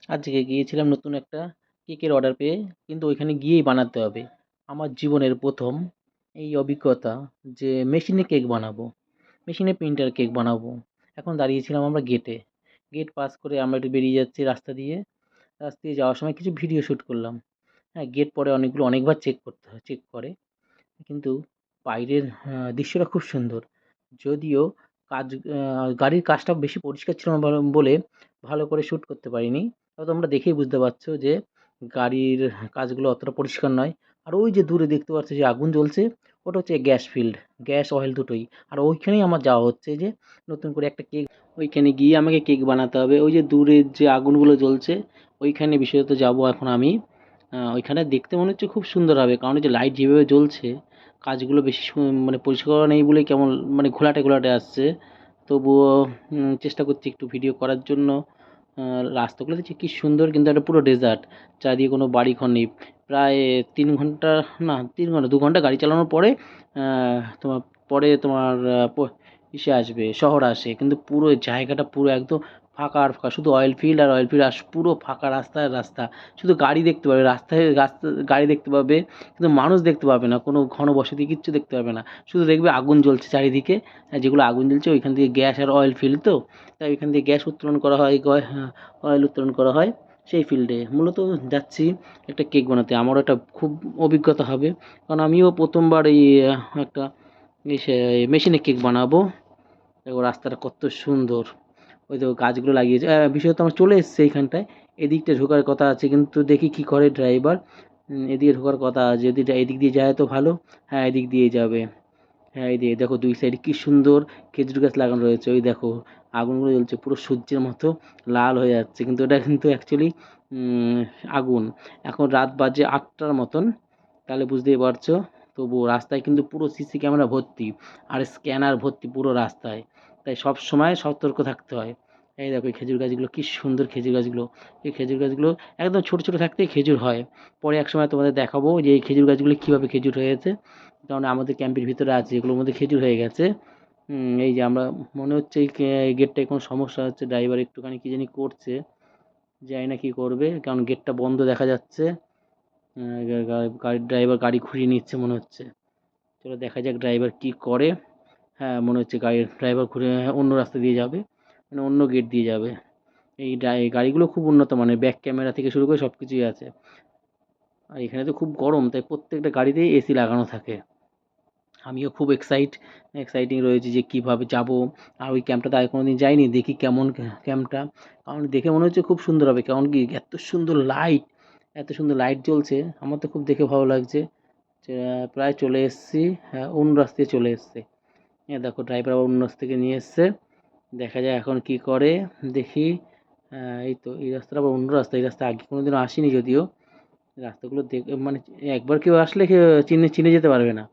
আজকে গিয়েছিলাম নতুন একটা কেকের অর্ডার পেয়ে, কিন্তু ওইখানে গিয়েই বানাতে হবে। আমার জীবনের ১ম এই অভিজ্ঞতা যে মেশিনে কেক বানাবো, মেশিনে প্রিন্টার কেক বানাবো। এখন দাঁড়িয়েছিলাম আমরা গেটে। গেট পাস করে আমরা একটু বেরিয়ে যাচ্ছি রাস্তা দিয়ে। রাস্তা দিয়ে যাওয়ার সময় কিছু ভিডিও শ্যুট করলাম। হ্যাঁ, গেট পরে অনেকবার চেক করতে হয়, চেক করে। কিন্তু বাইরের দৃশ্যটা খুব সুন্দর। যদিও কাজ গাড়ির কাজটা বেশি পরিষ্কার ছিল না বলে ভালো করে শ্যুট করতে পারিনি। তবে তোমরা দেখেই বুঝতে পারছো যে গাড়ির কাজগুলো অতটা পরিষ্কার নয়। আর ওই যে দূরে দেখতে পাচ্ছ যে আগুন জ্বলছে, ওটা হচ্ছে গ্যাস ফিল্ড, গ্যাস অয়েল দুটোই। আর ওইখানেই আমার যাওয়া হচ্ছে যে নতুন করে একটা কেক, ওইখানে গিয়ে আমাকে কেক বানাতে হবে। ওই যে দূরে যে আগুনগুলো জ্বলছে, ওইখানে বিশেষত যাবো এখন আমি। ওইখানে দেখতে মনে হচ্ছে খুব সুন্দর হবে, কারণ ওই যে লাইট যেভাবে জ্বলছে, কাজগুলো বেশি মানে পরিষ্কার করা নেই বলে কেমন মানে ঘোলাটে ঘোলাটে আসছে। তবুও চেষ্টা করছি একটু ভিডিও করার জন্য। রাস্তাগুলো দেখছি কি সুন্দর, কিন্তু একটা পুরো ডেজার্ট, চারিদিকে কোনো বাড়িঘর নেই। প্রায় ৩ ঘন্টা, না ৩ ঘন্টা, ২ ঘন্টা গাড়ি চালানোর পরে তোমার তোমার ইসে আসবে, শহর আসে, কিন্তু পুরো জায়গাটা পুরো একদম ফাঁকা আর ফাঁকা, শুধু অয়েল ফিল্ড আর অয়েল ফিল্ড, আর পুরো ফাঁকা রাস্তা আর রাস্তা। শুধু গাড়ি দেখতে পাবে রাস্তায়, রাস্তা গাড়ি দেখতে পাবে, কিন্তু মানুষ দেখতে পাবে না, কোনো ঘনবসতি কিচ্ছু দেখতে পাবে না। শুধু দেখবে আগুন জ্বলছে চারিদিকে। যেগুলো আগুন জ্বলছে ওইখান থেকে গ্যাস আর অয়েল ফিল্ড তো, তাই ওইখান থেকে গ্যাস উত্তোলন করা হয়, অয়েল উত্তোলন করা হয় সেই ফিল্ডে। মূলত যাচ্ছি একটা কেক বানাতে। আমারও একটা খুব অভিজ্ঞতা হবে, কারণ আমিও প্রথমবার এই একটা ইসে মেশিনে কেক বানাবো। দেখো রাস্তাটা কত সুন্দর, ওই দেখো গাছগুলো লাগিয়েছে। বিশেষত আমরা চলে এসেছি এইখানটায়। এদিকটা ঢোকার কথা আছে, কিন্তু দেখি কি করে ড্রাইভার। এদিকে ঢোকার কথা আছে, যদি এদিক দিয়ে যায় তো ভালো। হ্যাঁ, এদিক দিয়ে যাবে। হ্যাঁ, এই দিয়ে দেখো ২ সাইডে কি সুন্দর খেজুর গাছ লাগানো রয়েছে। ওই দেখো আগুনগুলো জ্বলছে পুরো সূর্যের মতো লাল হয়ে যাচ্ছে, কিন্তু ওটা কিন্তু অ্যাকচুয়ালি উম আগুন। এখন রাত বাজে ৮টার মতন, তাহলে বুঝতেই পারছো। তবুও রাস্তায় কিন্তু পুরো সিসি ক্যামেরা ভর্তি, আর স্ক্যানার ভর্তি পুরো রাস্তায়। তাই সবসময় সতর্ক থাকতে হয়। এই দেখো এই খেজুর গাছগুলো কি সুন্দর খেজুর গাছগুলো। এই খেজুর গাছগুলো একদম ছোট, ছোট থাকতেই খেজুর হয়। পরে একসময় তোমাদের দেখাবো যে এই খেজুর গাছগুলো কীভাবে খেজুর হয়েছে। কারণ আমাদের ক্যাম্পের ভিতরে আছে, এগুলোর মধ্যে খেজুর হয়ে গেছে। এই যে আমরা, মনে হচ্ছে এই গেটটায় কোনো সমস্যা হচ্ছে, ড্রাইভার একটুখানি কী জানি করছে, জানি না কী করবে, কারণ গেটটা বন্ধ দেখা যাচ্ছে। গাড়ির ড্রাইভার গাড়ি ঘুরিয়ে নিচ্ছে মনে হচ্ছে। চলো দেখা যাক ড্রাইভার কী করে। হ্যাঁ, মনে হচ্ছে গাড়ির ড্রাইভার ঘুরে অন্য রাস্তা দিয়ে যাবে, মানে অন্য গেট দিয়ে যাবে। এই গাড়িগুলো খুব উন্নত মানের, ব্যাক ক্যামেরা থেকে শুরু করে সব কিছুই আছে। আর এখানে তো খুব গরম, তাই প্রত্যেকটা গাড়িতেই এসি লাগানো থাকে। আমিও খুব এক্সাইটিং রয়েছি যে কীভাবে যাবো। আর ওই ক্যাম্পটাতে আগে কোনোদিন যাইনি, দেখি কেমন ক্যাম্পটা। কারণ দেখে মনে হচ্ছে খুব সুন্দর হবে, কারণ কি এত সুন্দর লাইট, এত সুন্দর লাইট জ্বলছে, আমার তো খুব দেখে ভালো লাগছে। প্রায় চলে এসেছি। হ্যাঁ, অন্য রাস্তায় চলে এসছে। হ্যাঁ দেখো ড্রাইভার আবার অন্য রাস্তা থেকে নিয়ে এসছে। দেখা যাক এখন কি করে, দেখি। এই তো এই রাস্তাটা আবার অন্য রাস্তা, এই রাস্তা আগে কোনোদিনও আসিনি যদিও। রাস্তাগুলো মানে একবার কেউ আসলে চিনে চিনে যেতে পারবে না।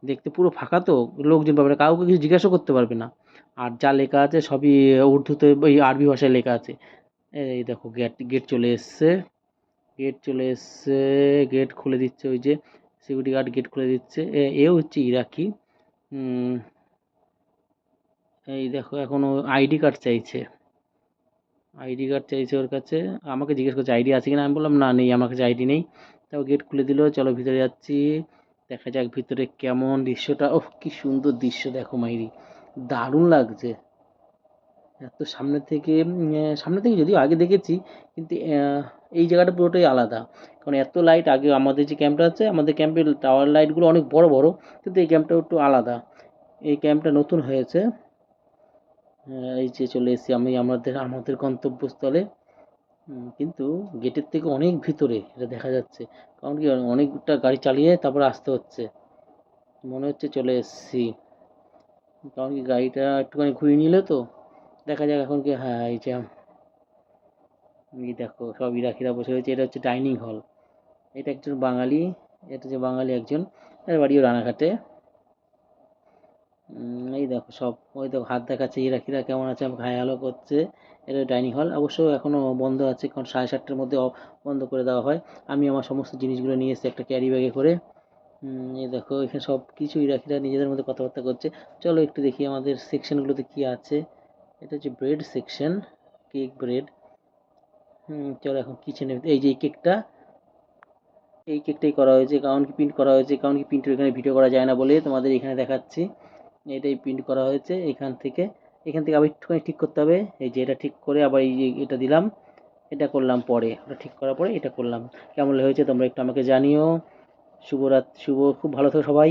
দেখতে পুরো ফাঁকা তো, লোকজন পাবে না, কাউকে কিছু জিজ্ঞাসাও করতে পারবে না। আর যা লেখা আছে সবই উর্দুতে, ওই আরবি ভাষায় লেখা আছে। এই দেখো গেট গেট চলে এসছে, গেট চলে এসছে। গেট খুলে দিচ্ছে ওই যে সিকিউরিটি গার্ড, গেট খুলে দিচ্ছে। এ হচ্ছে ইরাকি। উম, এই দেখো এখন ও আইডি কার্ড চাইছে, আইডি কার্ড চাইছে ওর কাছে। আমাকে জিজ্ঞেস করছে আইডি আছে কিনা, আমি বললাম না নেই, আমার কাছে আইডি নেই। তাও গেট খুলে দিল, চলো ভিতরে যাচ্ছি। দেখা যাক ভিতরে কেমন দৃশ্যটা। ওহ কি সুন্দর দৃশ্য, দেখো মাইরি, দারুণ লাগছে। এত সামনে থেকে যদিও আগে দেখেছি, কিন্তু এই জায়গাটা পুরোটাই আলাদা। কারণ এত লাইট, আগে আমাদের যে ক্যাম্পটা আছে, আমাদের ক্যাম্পের টাওয়ার লাইটগুলো অনেক বড় বড়, কিন্তু এই ক্যাম্পটা একটু আলাদা। এই ক্যাম্পটা নতুন হয়েছে। এই যে চলে এসেছি আমি আমাদের আমাদের গন্তব্যস্থলে। কিন্তু গেটের থেকে অনেক ভিতরে এটা দেখা যাচ্ছে, কারণ কি অনেকটা গাড়ি চালিয়ে তারপরে আসতে হচ্ছে। মনে হচ্ছে চলে এসেছি, কারণ কি গাড়িটা একটুখানি ঘুরিয়ে নিলে তো। দেখা যাক এখন কি। হ্যাঁ, এই যে এই দেখো সব ইরাকিরা বসে রয়েছে, এটা হচ্ছে ডাইনিং হল। এটা একজন বাঙালি, এটা যে বাঙালি একজন, এর বাড়িও রানাঘাটে। এই দেখো সব, ওই দেখো হাত দেখাচ্ছে, ইরাকিরা কেমন আছে আমাকে হাই হ্যালো করছে। এটা ডাইনিং হল, অবশ্য এখনও বন্ধ আছে, কারণ 7:30টার মধ্যে বন্ধ করে দেওয়া হয়। আমি আমার সমস্ত জিনিসগুলো নিয়ে এসেছি একটা ক্যারি ব্যাগে করে। এই দেখো এখানে সব কিছু ইরাকিরা নিজেদের মধ্যে কথাবার্তা করছে। চলো একটু দেখি আমাদের সেকশনগুলোতে কি আছে। এটা হচ্ছে ব্রেড সেকশন, কেক ব্রেড। চলো এখন কিচেনে এই যে এই কেকটাই করা হয়েছে, কারণ কি প্রিন্ট করা হয়েছে, কারণ কি প্রিন্টের এখানে ভিডিও করা যায় না বলে তোমাদের এখানে দেখাচ্ছি। এটাই প্রিন্ট করা হয়েছে এখান থেকে আবার একটুখানি ঠিক করতে হবে। এই যে এটা ঠিক করে আবার এই যে এটা দিলাম, এটা করলাম পরে, ওটা ঠিক করার পরে এটা করলাম। কেমন হয়েছে তোমরা একটু আমাকে জানিও। শুভ খুব ভালো থেকো সবাই।